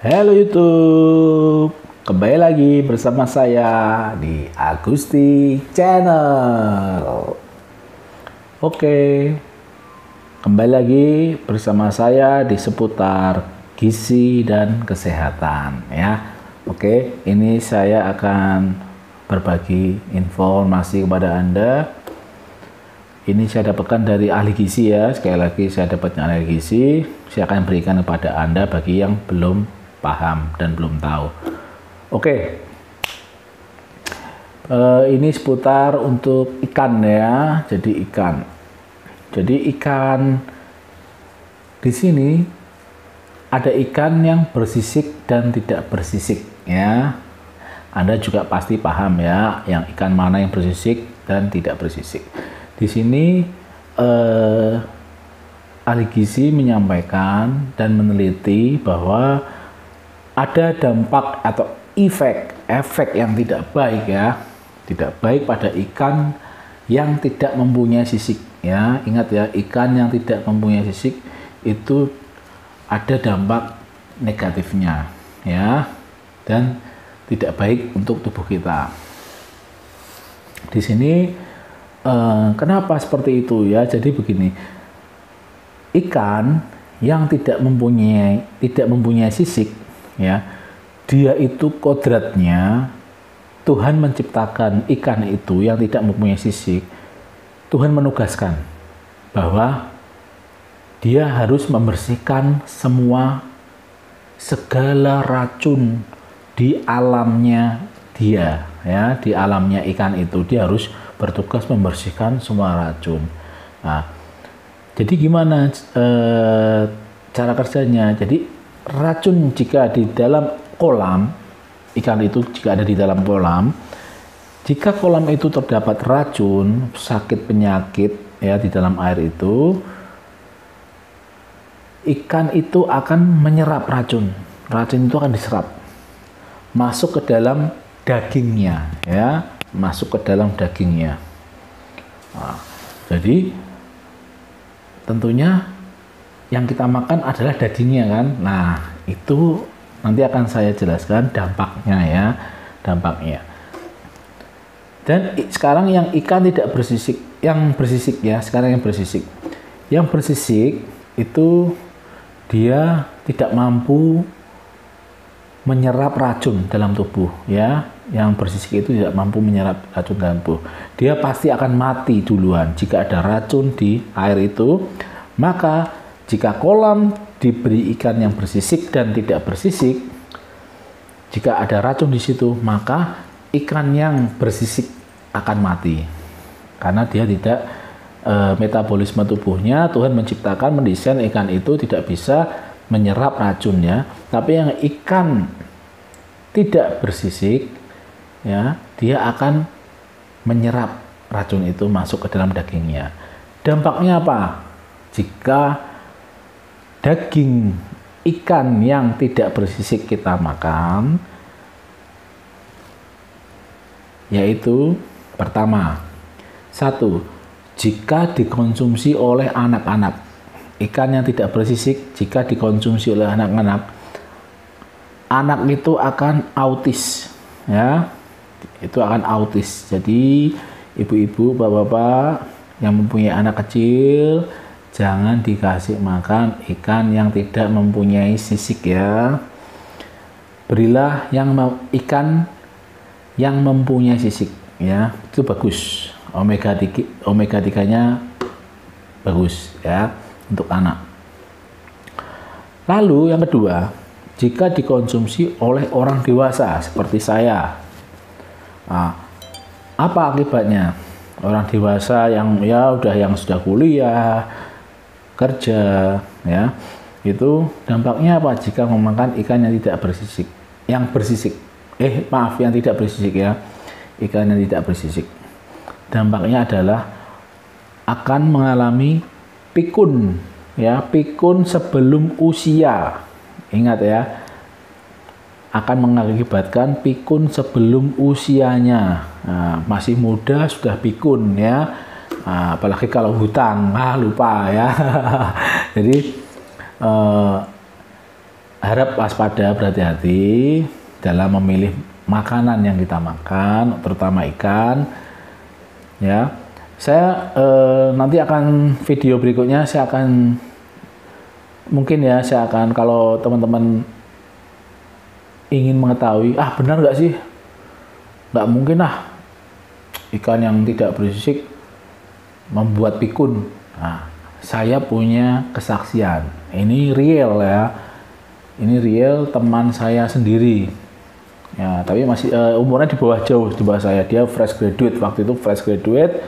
Halo YouTube, kembali lagi bersama saya di Agusti Channel. Oke, kembali lagi bersama saya di seputar gizi dan kesehatan ya. Oke, ini saya akan berbagi informasi kepada Anda. Ini saya dapatkan dari ahli gizi ya. Sekali lagi saya dapatnya ahli gizi. Saya akan berikan kepada Anda bagi yang belum paham dan belum tahu. Oke, ini seputar untuk ikan ya. Jadi ikan di sini ada ikan yang bersisik dan tidak bersisik ya. Anda juga pasti paham ya, yang ikan mana yang bersisik dan tidak bersisik. Di sini ahli gizi menyampaikan dan meneliti bahwa ada dampak atau efek yang tidak baik ya, tidak baik pada ikan yang tidak mempunyai sisik ya. Ingat ya, ikan yang tidak mempunyai sisik itu ada dampak negatifnya ya, dan tidak baik untuk tubuh kita. Di sini kenapa seperti itu ya? Jadi begini, ikan yang tidak mempunyai sisik ya, dia itu kodratnya Tuhan menciptakan ikan itu yang tidak mempunyai sisik. Tuhan menugaskan bahwa dia harus membersihkan segala racun di alamnya dia ya, di alamnya ikan itu dia harus bertugas membersihkan semua racun. Nah, jadi gimana cara kerjanya? Jadi racun jika di dalam kolam, ikan itu jika ada di dalam kolam, jika kolam itu terdapat racun, sakit penyakit ya di dalam air itu, ikan itu akan menyerap racun. Racun itu akan diserap masuk ke dalam dagingnya ya, masuk ke dalam dagingnya. Nah, jadi tentunya yang kita makan adalah dagingnya kan. Nah, itu nanti akan saya jelaskan dampaknya ya, dampaknya. Dan sekarang yang ikan tidak bersisik, yang bersisik ya, sekarang yang bersisik. Yang bersisik itu dia tidak mampu menyerap racun dalam tubuh ya. Yang bersisik itu tidak mampu menyerap racun dalam tubuh. Dia pasti akan mati duluan jika ada racun di air itu. Maka jika kolam diberi ikan yang bersisik dan tidak bersisik, jika ada racun di situ, maka ikan yang bersisik akan mati. Karena dia tidak metabolisme tubuhnya, Tuhan menciptakan, mendesain ikan itu tidak bisa menyerap racunnya. Tapi yang ikan tidak bersisik, ya, dia akan menyerap racun itu masuk ke dalam dagingnya. Dampaknya apa? Jika daging ikan yang tidak bersisik kita makan, yaitu pertama, satu, jika dikonsumsi oleh anak-anak, ikan yang tidak bersisik jika dikonsumsi oleh anak-anak, anak itu akan autis ya, itu akan autis. Jadi ibu-ibu, bapak-bapak yang mempunyai anak kecil, jangan dikasih makan ikan yang tidak mempunyai sisik ya. Berilah ikan yang mempunyai sisik ya, itu bagus. Omega 3-nya bagus ya untuk anak. Lalu yang kedua, jika dikonsumsi oleh orang dewasa seperti saya, nah, apa akibatnya? Orang dewasa yang sudah kuliah, kerja ya, itu dampaknya apa jika memakan ikan yang tidak bersisik, yang tidak bersisik ya, ikan yang tidak bersisik. Dampaknya adalah akan mengalami pikun ya, pikun sebelum usia. Ingat ya, akan mengakibatkan pikun sebelum usianya. Nah, masih muda sudah pikun ya. Nah, apalagi kalau hutang, lupa ya. Jadi harap waspada, berhati-hati dalam memilih makanan yang kita makan, terutama ikan. Ya, saya nanti akan video berikutnya saya akan kalau teman-teman ingin mengetahui, benar nggak sih? Nggak mungkin ikan yang tidak bersisik membuat pikun. Nah, saya punya kesaksian. Ini real ya. Ini real teman saya sendiri. Ya, tapi masih umurnya jauh di bawah saya. Dia fresh graduate, waktu itu fresh graduate,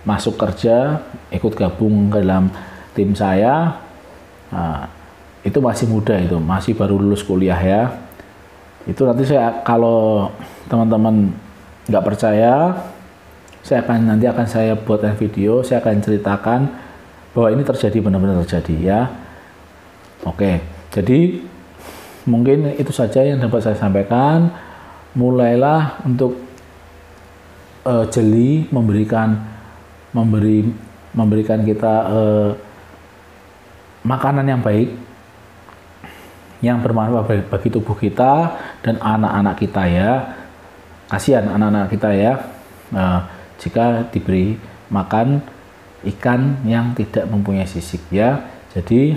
masuk kerja, ikut gabung ke dalam tim saya. Nah, itu masih muda, itu masih baru lulus kuliah ya. Itu nanti kalau teman-teman nggak percaya, nanti akan saya buatkan video, saya akan ceritakan bahwa ini terjadi, benar-benar terjadi ya. Oke, jadi mungkin itu saja yang dapat saya sampaikan. Mulailah untuk jeli memberikan kita makanan yang baik, yang bermanfaat bagi tubuh kita dan anak-anak kita ya. Kasihan anak-anak kita ya, jika diberi makan ikan yang tidak mempunyai sisik ya. Jadi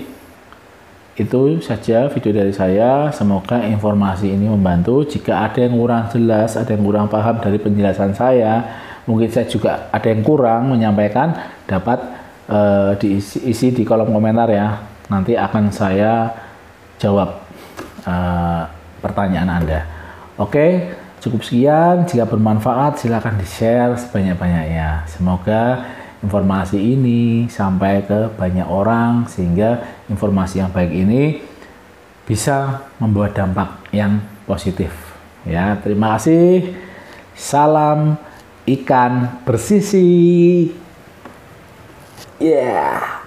itu saja video dari saya. Semoga informasi ini membantu. Jika ada yang kurang jelas, ada yang kurang paham dari penjelasan saya, mungkin saya juga ada yang kurang menyampaikan, dapat diisi di kolom komentar ya. Nanti akan saya jawab pertanyaan Anda. Oke, cukup sekian. Jika bermanfaat, silakan di-share sebanyak-banyaknya. Semoga informasi ini sampai ke banyak orang, sehingga informasi yang baik ini bisa membawa dampak yang positif. Ya, terima kasih. Salam ikan bersisi. Yeah.